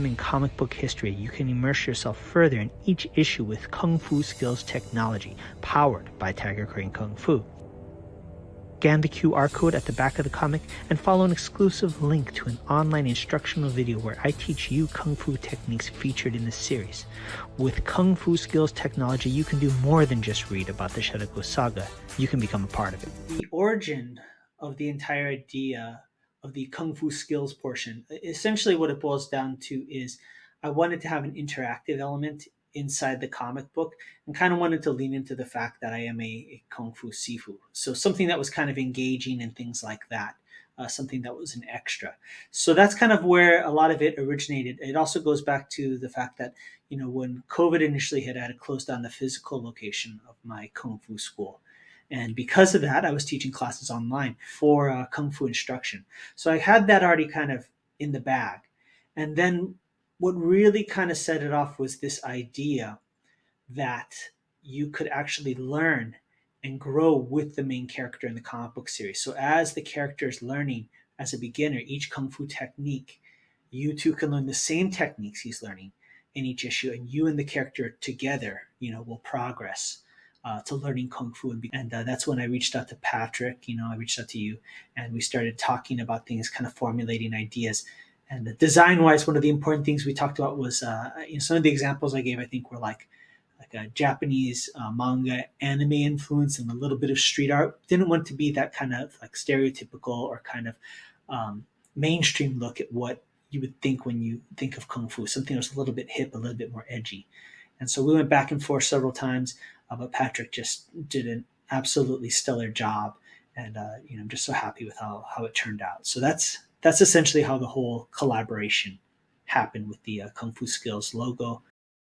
time in comic book history, you can immerse yourself further in each issue with Kung Fu SkillZ technology, powered by Tiger Crane Kung Fu. Scan the QR code at the back of the comic and follow an exclusive link to an online instructional video where I teach you Kung Fu techniques featured in this series. With Kung Fu SkillZ technology, you can do more than just read about the Shiraku saga. You can become a part of it. The origin of the entire idea of the Kung Fu SkillZ portion, essentially what it boils down to is I wanted to have an interactive element inside the comic book and kind of wanted to lean into the fact that I am a Kung Fu Sifu. So something that was kind of engaging and things like that, something that was an extra. So that's kind of where a lot of it originated. It also goes back to the fact that, when COVID initially hit, I had closed down the physical location of my Kung Fu school. And because of that, I was teaching classes online for Kung Fu instruction. So I had that already kind of in the bag. And then what really kind of set it off was this idea that you could actually learn and grow with the main character in the comic book series. So as the character is learning as a beginner each Kung Fu technique, you two can learn the same techniques he's learning in each issue, and you and the character together, will progress to learning Kung Fu. And that's when I reached out to Patrick, I reached out to you, and we started talking about things, kind of formulating ideas. And design-wise, one of the important things we talked about was some of the examples I gave, I think, were like a Japanese manga anime influence and a little bit of street art. Didn't want to be that kind of like stereotypical or kind of mainstream look at what you would think when you think of Kung Fu, something that was a little bit hip, a little bit more edgy. And so we went back and forth several times, but Patrick just did an absolutely stellar job. And I'm just so happy with how it turned out. So that's essentially how the whole collaboration happened with the Kung Fu SkillZ logo